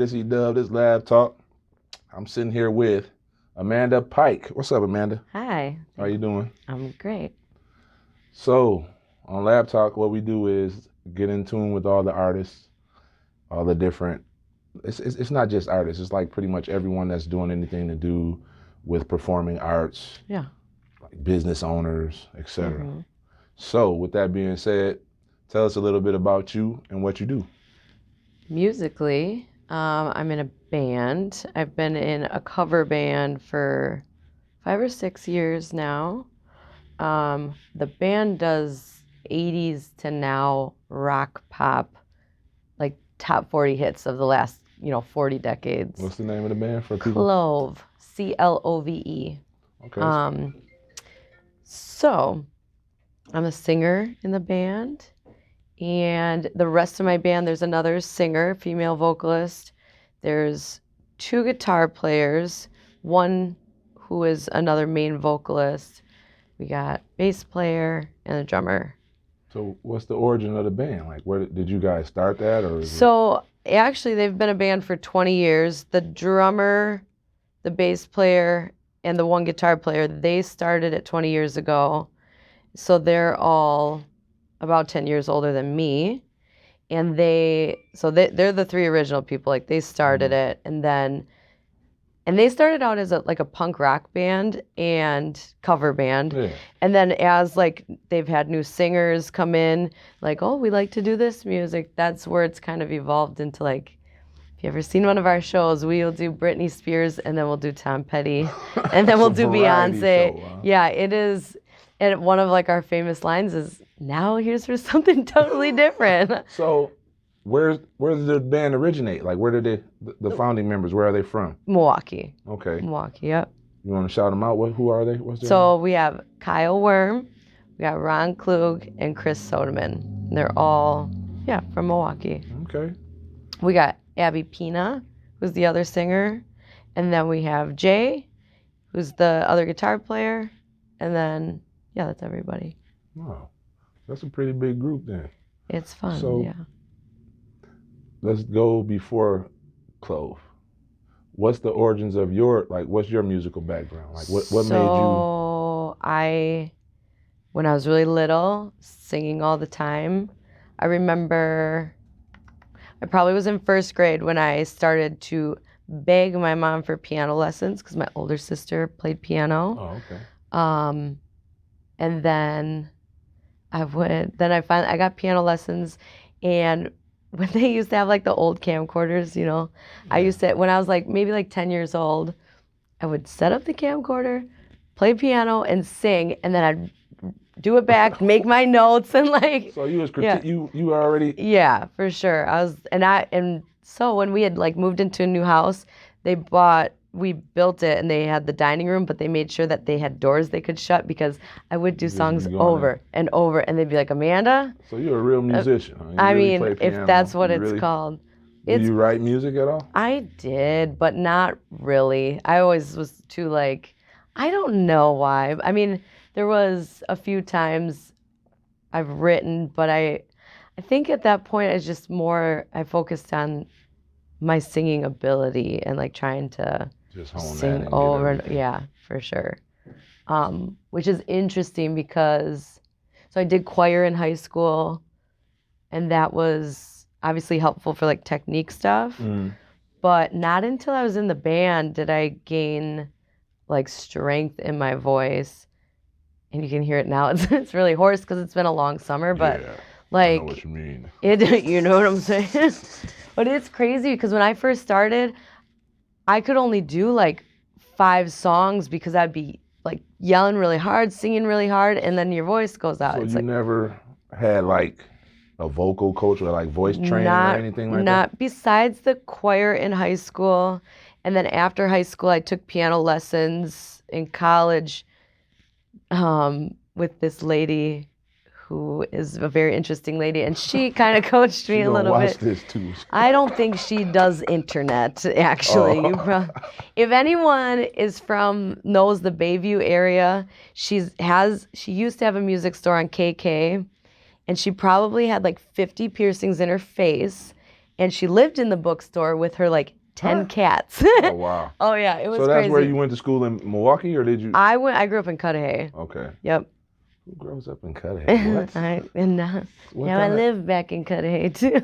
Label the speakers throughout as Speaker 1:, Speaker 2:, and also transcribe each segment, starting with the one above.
Speaker 1: This E-DuBB, this LabTalk. I'm sitting here with Amanda Pike. What's up, Amanda?
Speaker 2: Hi.
Speaker 1: How you doing?
Speaker 2: I'm great.
Speaker 1: So, on LabTalk, what we do is get in tune with all the artists, all the different, it's not just artists, it's like pretty much everyone that's doing anything to do with performing arts,
Speaker 2: Yeah.
Speaker 1: like business owners, etc.
Speaker 2: Mm-hmm.
Speaker 1: So, with that being said, tell us a little bit about you and what you do.
Speaker 2: Musically, I'm in a band. I've been in a cover band for 5 or 6 years now. The band does 80s to now rock pop, like top 40 hits of the last, 40 decades.
Speaker 1: What's the name of the band for people?
Speaker 2: Clove, Clove.
Speaker 1: Okay.
Speaker 2: So I'm a singer in the band, and the rest of my band, there's another singer, female vocalist. There's 2 guitar players, one who is another main vocalist. We got bass player and a drummer.
Speaker 1: So what's the origin of the band? Like, where did you guys start that?
Speaker 2: Actually, they've been a band for 20 years. The drummer, the bass player, and the one guitar player, they started it 20 years ago. So they're all about 10 years older than me. And they're the 3 original people. Like, they started it, and they started out as a punk rock band and cover band.
Speaker 1: Yeah.
Speaker 2: And then as they've had new singers come in, we like to do this music. That's where it's kind of evolved into if you ever seen one of our shows, we'll do Britney Spears, and then we'll do Tom Petty, and then we'll do Beyonce.
Speaker 1: Show, huh?
Speaker 2: Yeah, it is. And one of our famous lines is, "Now here's for something totally different."
Speaker 1: So where did the band originate? Like, where did the founding members, where are they from?
Speaker 2: Milwaukee.
Speaker 1: Okay.
Speaker 2: Milwaukee, yep.
Speaker 1: You want to shout them out? Who are they? What's their
Speaker 2: So we have Kyle Worm, we got Ron Klug, and Chris Soderman. They're all, from Milwaukee.
Speaker 1: name? Okay.
Speaker 2: We got Abby Pina, who's the other singer. And then we have Jay, who's the other guitar player. And then, that's everybody.
Speaker 1: Wow. That's a pretty big group then.
Speaker 2: It's fun,
Speaker 1: So,
Speaker 2: yeah.
Speaker 1: Let's go before Clove. What's the origins of what's your musical background? Like, what made you?
Speaker 2: So when I was really little, singing all the time. I remember I probably was in 1st grade when I started to beg my mom for piano lessons because my older sister played piano.
Speaker 1: Oh, okay.
Speaker 2: And then I got piano lessons, and when they used to have the old camcorders, I used to, when I was maybe 10 years old, I would set up the camcorder, play piano, and sing, and then I'd do it back, make my notes, and
Speaker 1: So you was you already.
Speaker 2: Yeah, for sure. So when we had moved into a new house, we built it, and they had the dining room, but they made sure that they had doors they could shut because I would do songs over and over, and they'd be like, "Amanda."
Speaker 1: So you're a real musician. Huh?
Speaker 2: I mean, if that's what it's called.
Speaker 1: Did you write music at all?
Speaker 2: I did, but not really. I always was too I don't know why. I mean, there was a few times I've written, but I think at that point it's just more I focused on my singing ability and trying to
Speaker 1: just hone
Speaker 2: sing
Speaker 1: that
Speaker 2: over and for sure. Which is interesting because I did choir in high school, and that was obviously helpful for technique stuff. But not until I was in the band did I gain strength in my voice. And you can hear it now. It's really hoarse because it's been a long summer, but
Speaker 1: I know what you mean.
Speaker 2: You know what I'm saying? But it's crazy because when I first started, I could only do 5 songs because I'd be yelling really hard, singing really hard, and then your voice goes out.
Speaker 1: So
Speaker 2: it's
Speaker 1: you never had a vocal coach or voice training or anything like that?
Speaker 2: Not besides the choir in high school, and then after high school, I took piano lessons in college with this lady who is a very interesting lady, and she kind of coached me a little bit.
Speaker 1: This too.
Speaker 2: I don't think she does internet, actually.
Speaker 1: Oh.
Speaker 2: If anyone knows the Bayview area, she used to have a music store on KK, and she probably had 50 piercings in her face, and she lived in the bookstore with her like 10
Speaker 1: Huh?
Speaker 2: cats.
Speaker 1: Oh, wow.
Speaker 2: Oh yeah, it was
Speaker 1: So that's
Speaker 2: crazy.
Speaker 1: where you went to school in Milwaukee, or did you?
Speaker 2: I grew up in Cudahy.
Speaker 1: Okay.
Speaker 2: Yep.
Speaker 1: Who grows up in Cudahy? What? What
Speaker 2: Now I
Speaker 1: kinda-
Speaker 2: live back in Cudahy too.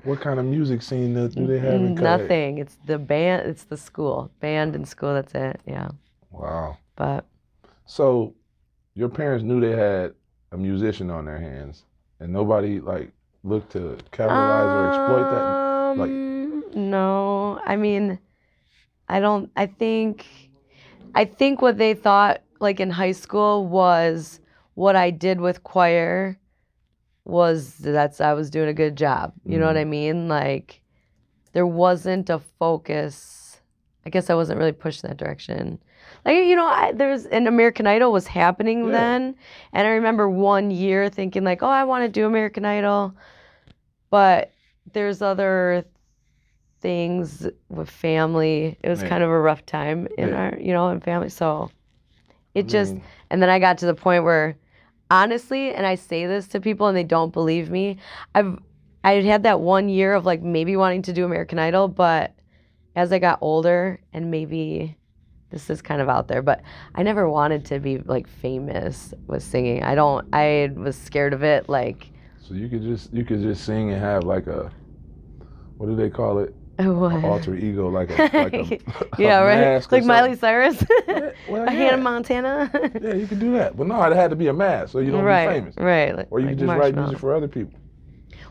Speaker 1: What kind of music scene do they have in Cudahy?
Speaker 2: Nothing. It's the band. It's the school. Band and school. That's it. Yeah.
Speaker 1: Wow.
Speaker 2: But
Speaker 1: So your parents knew they had a musician on their hands, and nobody like looked to capitalize or exploit that. Like,
Speaker 2: no. I mean, I don't. I think what they thought like in high school was what I did with choir was I was doing a good job. You know what I mean? Like there wasn't a focus. I guess I wasn't really pushed in that direction. Like, you know, there's an American Idol was happening then. And I remember one year thinking like, oh, I want to do American Idol. But there's other things with family. It was kind of a rough time in our, you know, in family. So it just, and then I got to the point where, honestly, and I say this to people and they don't believe me, I had that 1 year of like maybe wanting to do American Idol, but as I got older, and maybe this is kind of out there, but I never wanted to be like famous with singing. I was scared of it. Like,
Speaker 1: so you could just sing and have like a, what do they call it?
Speaker 2: What?
Speaker 1: Alter ego, like a
Speaker 2: yeah,
Speaker 1: a
Speaker 2: right.
Speaker 1: mask or
Speaker 2: Like Miley
Speaker 1: something.
Speaker 2: Cyrus,
Speaker 1: Well,
Speaker 2: Hannah Montana.
Speaker 1: Yeah, you could do that, but no, it had to be a mask, so you don't be famous.
Speaker 2: Right. Like,
Speaker 1: Or you
Speaker 2: like
Speaker 1: could just write
Speaker 2: Marshmello.
Speaker 1: music for other people.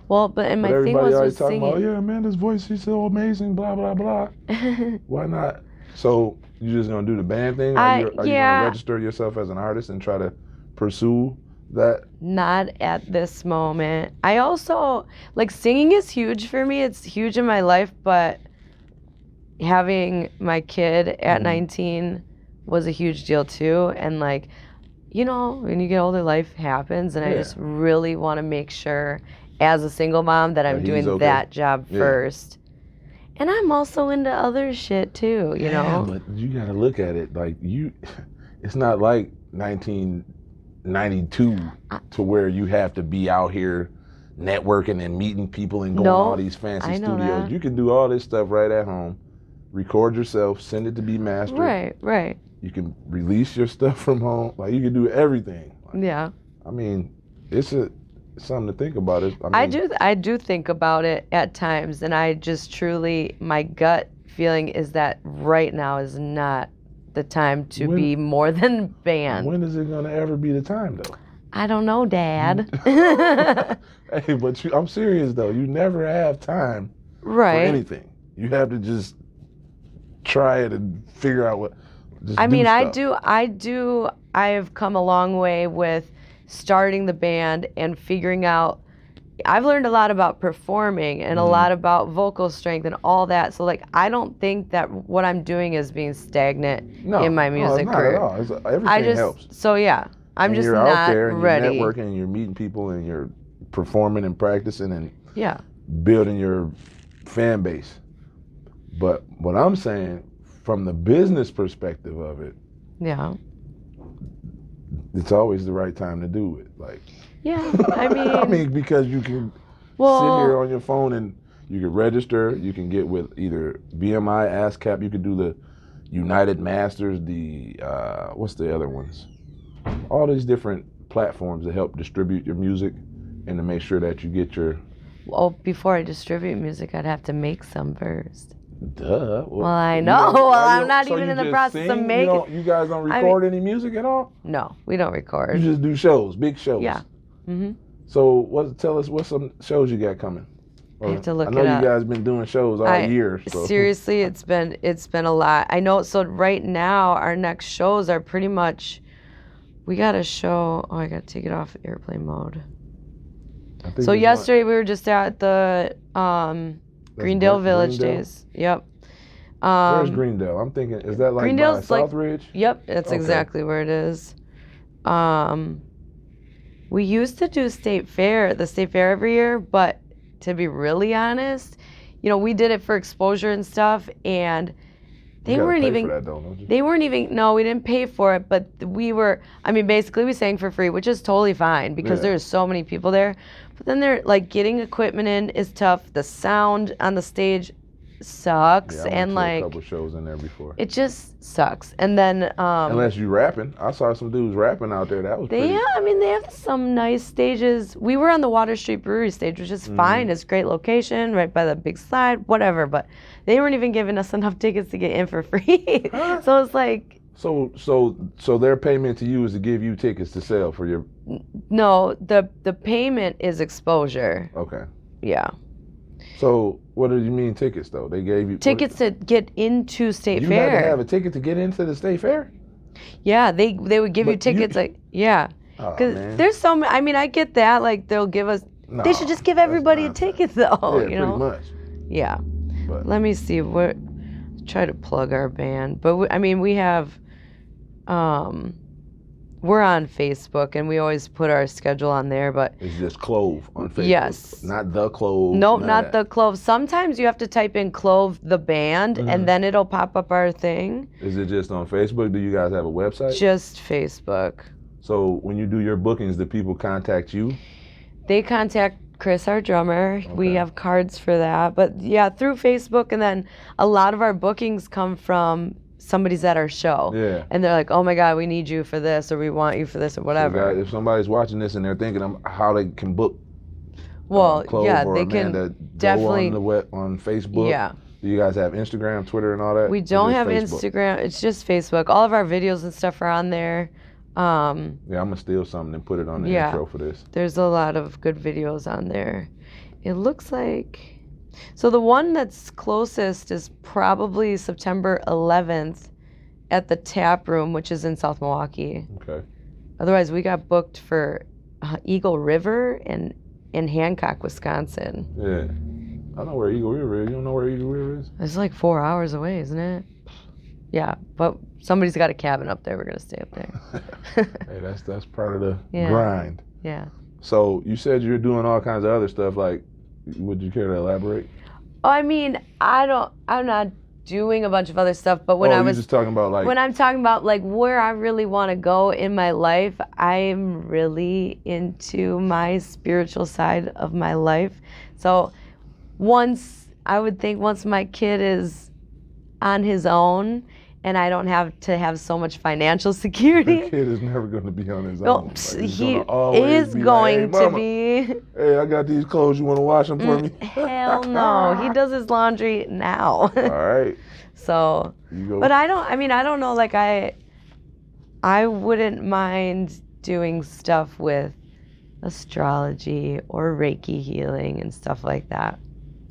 Speaker 2: Well, but my thing
Speaker 1: everybody
Speaker 2: was
Speaker 1: always
Speaker 2: with
Speaker 1: talking
Speaker 2: singing.
Speaker 1: about, yeah, Amanda's voice, she's so amazing, blah blah blah. Why not? So you just gonna do the band thing? Are you gonna register yourself as an artist and try to pursue that?
Speaker 2: Not at this moment. I also like singing is huge for me. It's huge in my life, but having my kid at 19 was a huge deal too. And like, you know, when you get older, life happens, and I just really want to make sure as a single mom that I'm doing that job first. And I'm also into other shit too, you know?
Speaker 1: But you gotta look at it like it's not like 1992 to where you have to be out here networking and meeting people and going to all these fancy studios.
Speaker 2: That.
Speaker 1: You can do all this stuff right at home, record yourself, send it to be mastered.
Speaker 2: Right.
Speaker 1: You can release your stuff from home. Like, you can do everything. Like,
Speaker 2: yeah.
Speaker 1: I mean, it's something to think about.
Speaker 2: I do think about it at times, and I just truly, my gut feeling is that right now is not the time to be more than band.
Speaker 1: When is it going to ever be the time, though?
Speaker 2: I don't know, Dad.
Speaker 1: Hey, but I'm serious, though. You never have time for anything. You have to just try it and figure out what. I
Speaker 2: have come a long way with starting the band and figuring out. I've learned a lot about performing and a lot about vocal strength and all that. So like, I don't think that what I'm doing is being stagnant in my music career.
Speaker 1: No, it's not at all. Everything helps.
Speaker 2: So yeah, I'm just
Speaker 1: you're
Speaker 2: not
Speaker 1: out there and
Speaker 2: ready.
Speaker 1: You're networking and you're meeting people and you're performing and practicing and building your fan base. But what I'm saying, from the business perspective of it, it's always the right time to do it. Like, I mean, because you can sit here on your phone and you can register. You can get with either BMI, ASCAP. You can do the United Masters. The what's the other ones? All these different platforms that help distribute your music and to make sure that you get your.
Speaker 2: Well, before I distribute music, I'd have to make some first.
Speaker 1: Duh.
Speaker 2: Well, I know. Well, I'm not even in the process of making.
Speaker 1: You guys don't record any music at all?
Speaker 2: No, we don't record.
Speaker 1: You just do shows, big shows.
Speaker 2: Yeah. Mm-hmm.
Speaker 1: So tell us what some shows you got coming.
Speaker 2: I have to look it up.
Speaker 1: I know you guys been doing shows all year. So.
Speaker 2: Seriously, it's been a lot. I know. So right now, our next shows are pretty much. We got a show. Oh, I got to take it off airplane mode. So yesterday we were just at the Greendale Village Days. Yep.
Speaker 1: Where's Greendale? I'm thinking, is that like
Speaker 2: Greendale's
Speaker 1: by Southridge?
Speaker 2: Yep, that's exactly where it is. We used to do the state fair every year, but to be really honest, you know, we did it for exposure and stuff, and They
Speaker 1: You gotta
Speaker 2: weren't
Speaker 1: pay
Speaker 2: even.
Speaker 1: for that, though, don't you?
Speaker 2: They weren't even. No, we didn't pay for it, but we were. I mean, basically, we sang for free, which is totally fine because
Speaker 1: Yeah.
Speaker 2: there's so many people there. But then they're like getting equipment in is tough. The sound on the stage sucks,
Speaker 1: Yeah, I went
Speaker 2: and
Speaker 1: to
Speaker 2: like
Speaker 1: a couple shows in there before.
Speaker 2: it just sucks. And then
Speaker 1: Unless you rapping, I saw some dudes rapping out there. That was pretty.
Speaker 2: I mean, they have some nice stages. We were on the Water Street Brewery stage, which is fine. It's a great location, right by the big slide, whatever. But they weren't even giving us enough tickets to get in for free.
Speaker 1: Huh?
Speaker 2: So it's like,
Speaker 1: So their payment to you is to give you tickets to sell for your.
Speaker 2: no, the payment is exposure.
Speaker 1: Okay.
Speaker 2: Yeah.
Speaker 1: So what do you mean tickets though? They gave you
Speaker 2: Tickets to get into State
Speaker 1: You
Speaker 2: Fair.
Speaker 1: had to have a ticket to get into the state fair.
Speaker 2: Yeah, they would give you
Speaker 1: But you-
Speaker 2: tickets like, yeah.
Speaker 1: Oh,
Speaker 2: Because
Speaker 1: man.
Speaker 2: there's so many, I mean, I get that. Like, they'll give us,
Speaker 1: No,
Speaker 2: they should just give
Speaker 1: that's
Speaker 2: everybody a
Speaker 1: nonsense.
Speaker 2: ticket though,
Speaker 1: Yeah,
Speaker 2: you
Speaker 1: pretty
Speaker 2: know?
Speaker 1: much.
Speaker 2: Yeah.
Speaker 1: But
Speaker 2: Let me see what. Try to plug our band, but I mean we have. We're on Facebook and we always put our schedule on there, but
Speaker 1: it's just Clove on Facebook.
Speaker 2: Yes.
Speaker 1: Not the Clove.
Speaker 2: nope,
Speaker 1: none of
Speaker 2: not
Speaker 1: that.
Speaker 2: the Clove. Sometimes you have to type in Clove the band and then it'll pop up our thing.
Speaker 1: Is it just on Facebook? Do you guys have a website?
Speaker 2: Just Facebook.
Speaker 1: So when you do your bookings, do people contact you?
Speaker 2: They contact Chris, our drummer. We
Speaker 1: Okay.
Speaker 2: have cards for that, but yeah, through Facebook, and then a lot of our bookings come from somebody's at our show.
Speaker 1: Yeah.
Speaker 2: And they're like, oh my God, we need you for this, or we want you for this, or
Speaker 1: So
Speaker 2: whatever.
Speaker 1: guys, if somebody's watching this and they're thinking how they can book
Speaker 2: Well,
Speaker 1: Clove
Speaker 2: yeah,
Speaker 1: or
Speaker 2: they
Speaker 1: Amanda,
Speaker 2: can
Speaker 1: go
Speaker 2: definitely.
Speaker 1: on Facebook.
Speaker 2: Yeah.
Speaker 1: Do you guys have Instagram, Twitter, and all that?
Speaker 2: We
Speaker 1: Or
Speaker 2: don't
Speaker 1: just
Speaker 2: have
Speaker 1: Facebook?
Speaker 2: Instagram. It's just Facebook. All of our videos and stuff are on there.
Speaker 1: Yeah, I'm gonna steal something and put it on the
Speaker 2: Yeah.
Speaker 1: intro for this.
Speaker 2: There's a lot of good videos on there. It looks like. So the one that's closest is probably September 11th at the Tap Room, which is in South Milwaukee.
Speaker 1: Okay.
Speaker 2: Otherwise, we got booked for Eagle River and in Hancock, Wisconsin.
Speaker 1: Yeah. I know where Eagle River is. You don't know where Eagle River is?
Speaker 2: It's like 4 hours away, isn't it? Yeah, but somebody's got a cabin up there. We're gonna stay up there.
Speaker 1: Hey, that's part of the
Speaker 2: Yeah.
Speaker 1: grind.
Speaker 2: Yeah.
Speaker 1: So you said you're doing all kinds of other stuff. Like, would you care to elaborate?
Speaker 2: I mean, I'm not doing a bunch of other stuff, but when
Speaker 1: oh,
Speaker 2: I
Speaker 1: you're
Speaker 2: was
Speaker 1: just talking about like.
Speaker 2: when I'm talking about like where I really want to go in my life, I'm really into my spiritual side of my life. So once my kid is on his own and I don't have to have so much financial
Speaker 1: the
Speaker 2: security.
Speaker 1: kid is never going to be on his
Speaker 2: No,
Speaker 1: own. Like, he's
Speaker 2: he
Speaker 1: gonna always
Speaker 2: is
Speaker 1: be like,
Speaker 2: going
Speaker 1: "Hey,
Speaker 2: to
Speaker 1: mama,
Speaker 2: be.
Speaker 1: Hey, I got these clothes. You want to wash them for me?
Speaker 2: Hell no. He does his laundry now.
Speaker 1: All right.
Speaker 2: So,
Speaker 1: You go.
Speaker 2: but I don't know, like I wouldn't mind doing stuff with astrology or Reiki healing and stuff like that.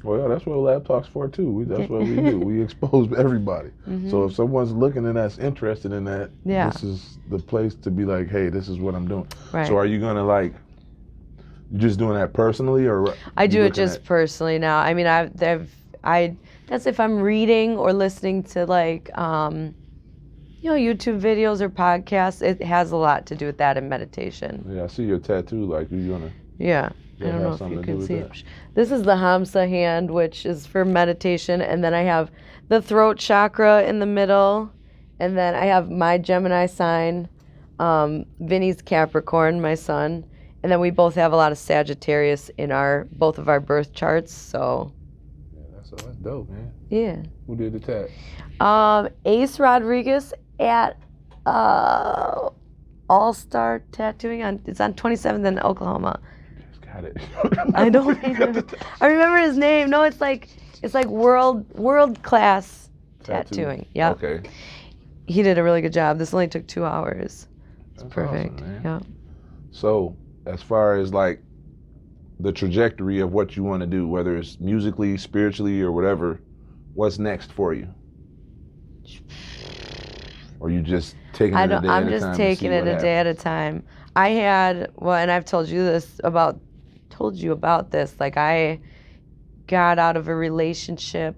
Speaker 1: Well, yeah, that's what LabTalk's for too. That's what we do. We expose everybody. So if someone's looking and that's interested in that,
Speaker 2: Yeah.
Speaker 1: this is the place to be like, hey, this is what I'm doing.
Speaker 2: Right.
Speaker 1: So are you gonna like, you just doing that personally, or
Speaker 2: I do
Speaker 1: you
Speaker 2: it
Speaker 1: looking
Speaker 2: just
Speaker 1: at-
Speaker 2: personally now. I mean, that's if I'm reading or listening to like, YouTube videos or podcasts. It has a lot to do with that and meditation.
Speaker 1: Yeah, I see your tattoo. Like you gonna.
Speaker 2: Yeah. I
Speaker 1: That
Speaker 2: don't
Speaker 1: has
Speaker 2: know if
Speaker 1: something
Speaker 2: you
Speaker 1: to do
Speaker 2: can
Speaker 1: with
Speaker 2: see
Speaker 1: that.
Speaker 2: it. This is the Hamsa hand, which is for meditation, and then I have the throat chakra in the middle, and then I have my Gemini sign, Vinny's Capricorn, my son, and then we both have a lot of Sagittarius in both of our birth charts. So
Speaker 1: Yeah, that's dope, man.
Speaker 2: yeah.
Speaker 1: Who did the tat?
Speaker 2: Ace Rodriguez at All Star Tattooing it's on 27th in Oklahoma.
Speaker 1: Just got it.
Speaker 2: I don't remember. I remember his name. No, it's like world class tattooing. Yeah.
Speaker 1: Okay.
Speaker 2: He did a really good job. This only took 2 hours. It's
Speaker 1: That's
Speaker 2: perfect.
Speaker 1: awesome, man.
Speaker 2: Yeah.
Speaker 1: So, as far as like the trajectory of what you want to do, whether it's musically, spiritually, or whatever, what's next for you? Or you just taking it a day at a time?
Speaker 2: I'm just taking it a day at a time. I had and I've told you about this. Like I got out of a relationship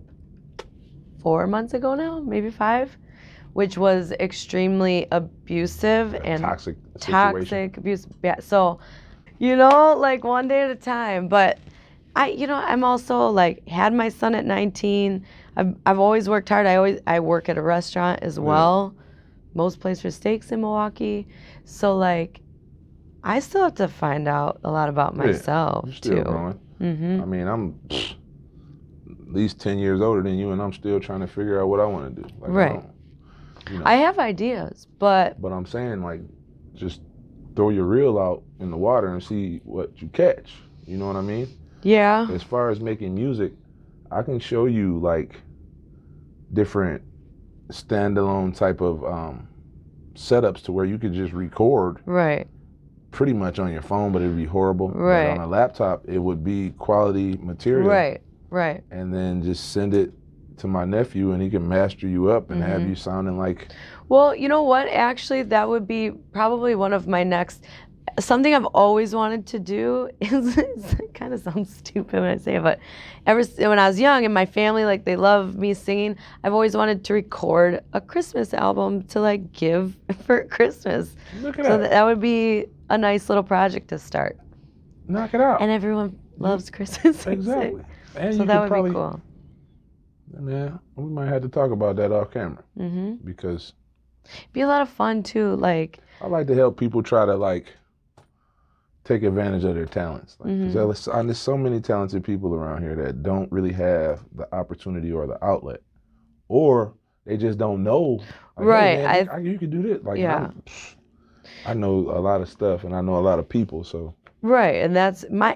Speaker 2: 4 months ago now, maybe 5, which was extremely abusive and
Speaker 1: toxic situation.
Speaker 2: toxic abuse. Yeah. So, like one day at a time. But I'm also like had my son at 19. I've always worked hard. I work at a restaurant as well. Most place for steaks in Milwaukee. So like I still have to find out a lot about myself
Speaker 1: you're still
Speaker 2: too.
Speaker 1: growing.
Speaker 2: Mm-hmm.
Speaker 1: I mean, I'm at least 10 years older than you, and I'm still trying to figure out what I want to do. Like,
Speaker 2: Right. I have ideas, but
Speaker 1: I'm saying, like, just throw your reel out in the water and see what you catch. You know what I mean?
Speaker 2: Yeah.
Speaker 1: As far as making music, I can show you like different standalone type of setups to where you could just record.
Speaker 2: Right.
Speaker 1: Pretty much on your phone, but it would be horrible.
Speaker 2: Right.
Speaker 1: But on a laptop, it would be quality material.
Speaker 2: Right. Right.
Speaker 1: And then just send it to my nephew, and he can master you up and have you sounding like.
Speaker 2: Well, you know what? Actually, that would be probably one of my next. Something I've always wanted to do is it kind of sounds stupid when I say it, but when I was young and my family, like they love me singing, I've always wanted to record a Christmas album to like give for Christmas.
Speaker 1: Look at
Speaker 2: so
Speaker 1: that.
Speaker 2: That would be a nice little project to start.
Speaker 1: Knock it out.
Speaker 2: And everyone loves Christmas music.
Speaker 1: Exactly. And
Speaker 2: so that would be cool.
Speaker 1: Yeah, we might have to talk about that off camera.
Speaker 2: Mm-hmm.
Speaker 1: Because
Speaker 2: it'd be a lot of fun too. Like
Speaker 1: I like to help people try to like take advantage of their talents. Like, 'cause there's so many talented people around here that don't really have the opportunity or the outlet, or they just don't know. Like,
Speaker 2: right.
Speaker 1: Hey, man, you can do this. Like,
Speaker 2: yeah.
Speaker 1: I know a lot of stuff, and I know a lot of people. So.
Speaker 2: Right, and that's my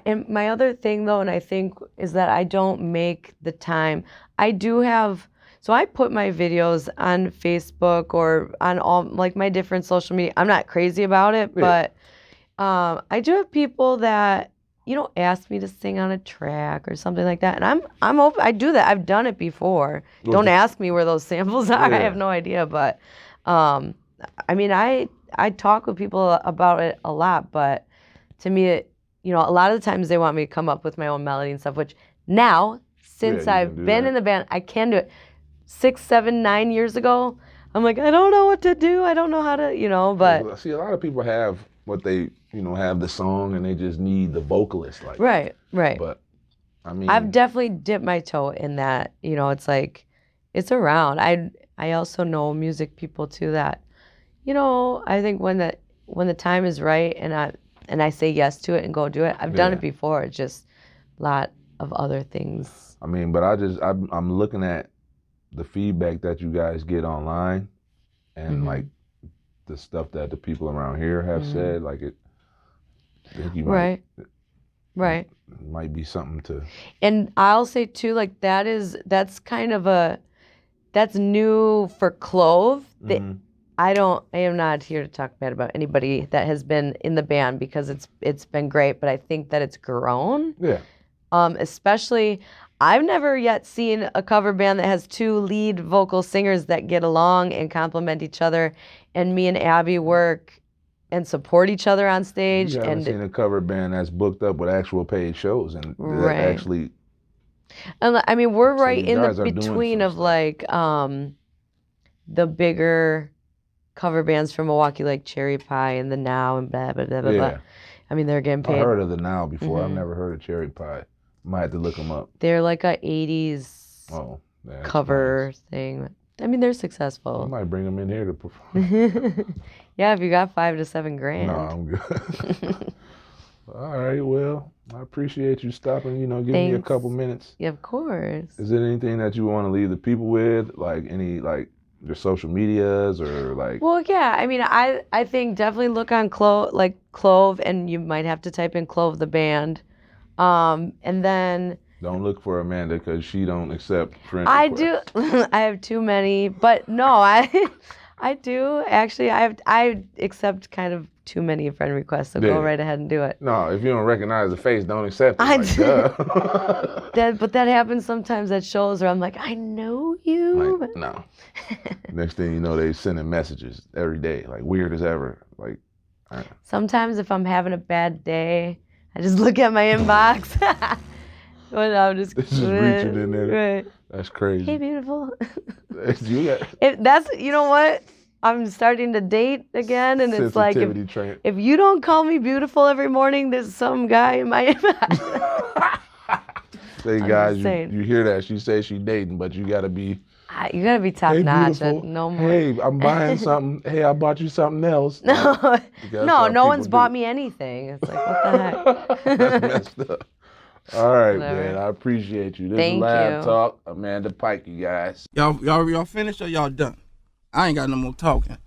Speaker 2: other thing though, and I think is that I don't make the time. I do have. So I put my videos on Facebook or on all like my different social media. I'm not crazy about it, but I do have people that ask me to sing on a track or something like that, and I'm open. I do that. I've done it before. Don't ask me where those samples are. I have no idea, but I mean, I talk with people about it a lot, but to me, a lot of the times they want me to come up with my own melody and stuff. Which now, since I've been in the band, I can do it. 6, 7, 9 years ago, I'm like, I don't know what to do. I don't know how to, but.
Speaker 1: See, a lot of people have what they, have the song and they just need the vocalist. Like.
Speaker 2: Right.
Speaker 1: But, I mean.
Speaker 2: I've definitely dipped my toe in that. It's like, it's around. I also know music people too that, I think when the time is right and I say yes to it and go do it, I've done it before. It's just a lot of other things.
Speaker 1: I mean, but I'm looking at the feedback that you guys get online and like the stuff that the people around here have said, like I think you
Speaker 2: right.
Speaker 1: might be something to.
Speaker 2: And I'll say too, like that's kind of that's new for Clove. I am not here to talk bad about anybody that has been in the band because it's been great, but I think that it's grown.
Speaker 1: Yeah.
Speaker 2: Especially, I've never yet seen a cover band that has 2 lead vocal singers that get along and complement each other, and me and Abby work and support each other on stage.
Speaker 1: You haven't seen a cover band that's booked up with actual paid shows and that actually.
Speaker 2: And I mean, we're right in the between of like the bigger cover bands from Milwaukee, like Cherry Pie and the Now and blah blah blah blah.
Speaker 1: Yeah.
Speaker 2: I mean, they're getting paid.
Speaker 1: I heard of the Now before. I've never heard of Cherry Pie. Might have to look them up.
Speaker 2: They're like a 80s cover thing. I mean, they're successful.
Speaker 1: I might bring them in here to perform.
Speaker 2: Yeah, if you got $5 to $7 grand.
Speaker 1: No, I'm good. All right, well, I appreciate you stopping, giving me a couple minutes.
Speaker 2: Yeah, of course.
Speaker 1: Is there anything that you want to leave the people with? Like any, like, your social medias or like?
Speaker 2: Well, yeah, I mean, I think definitely look on Clove, and you might have to type in Clove the band. And then
Speaker 1: don't look for Amanda because she don't accept friend
Speaker 2: requests. I do. I have too many, but no, I do actually. I accept kind of too many friend requests, so go right ahead and do it.
Speaker 1: No, if you don't recognize the face, don't accept it.
Speaker 2: But that happens sometimes at shows where I'm like, I know you.
Speaker 1: Like, no. Next thing you know, they sending messages every day, like weird as ever. Like.
Speaker 2: Sometimes if I'm having a bad day, I just look at my inbox. Well, I'm just
Speaker 1: reaching in there.
Speaker 2: Right.
Speaker 1: That's crazy.
Speaker 2: Hey, beautiful.
Speaker 1: That's
Speaker 2: you know what? I'm starting to date again, and it's like if you don't call me beautiful every morning, there's some guy in my inbox.
Speaker 1: say,
Speaker 2: I'm
Speaker 1: guys,
Speaker 2: just saying.
Speaker 1: you hear that? She says she dating, but you gotta be.
Speaker 2: You gotta be top
Speaker 1: Hey,
Speaker 2: notch.
Speaker 1: beautiful.
Speaker 2: No more.
Speaker 1: Hey, I'm buying something. Hey, I bought you something else.
Speaker 2: No,
Speaker 1: Like, because that's
Speaker 2: no,
Speaker 1: how
Speaker 2: no
Speaker 1: people
Speaker 2: one's
Speaker 1: do.
Speaker 2: bought me anything. It's like, what the heck?
Speaker 1: That's messed up. All right,
Speaker 2: Whatever.
Speaker 1: man. I appreciate you. This
Speaker 2: Thank
Speaker 1: is Lab
Speaker 2: you.
Speaker 1: Talk. Amanda Pike, you guys.
Speaker 3: Y'all finished or y'all done? I ain't got no more talking.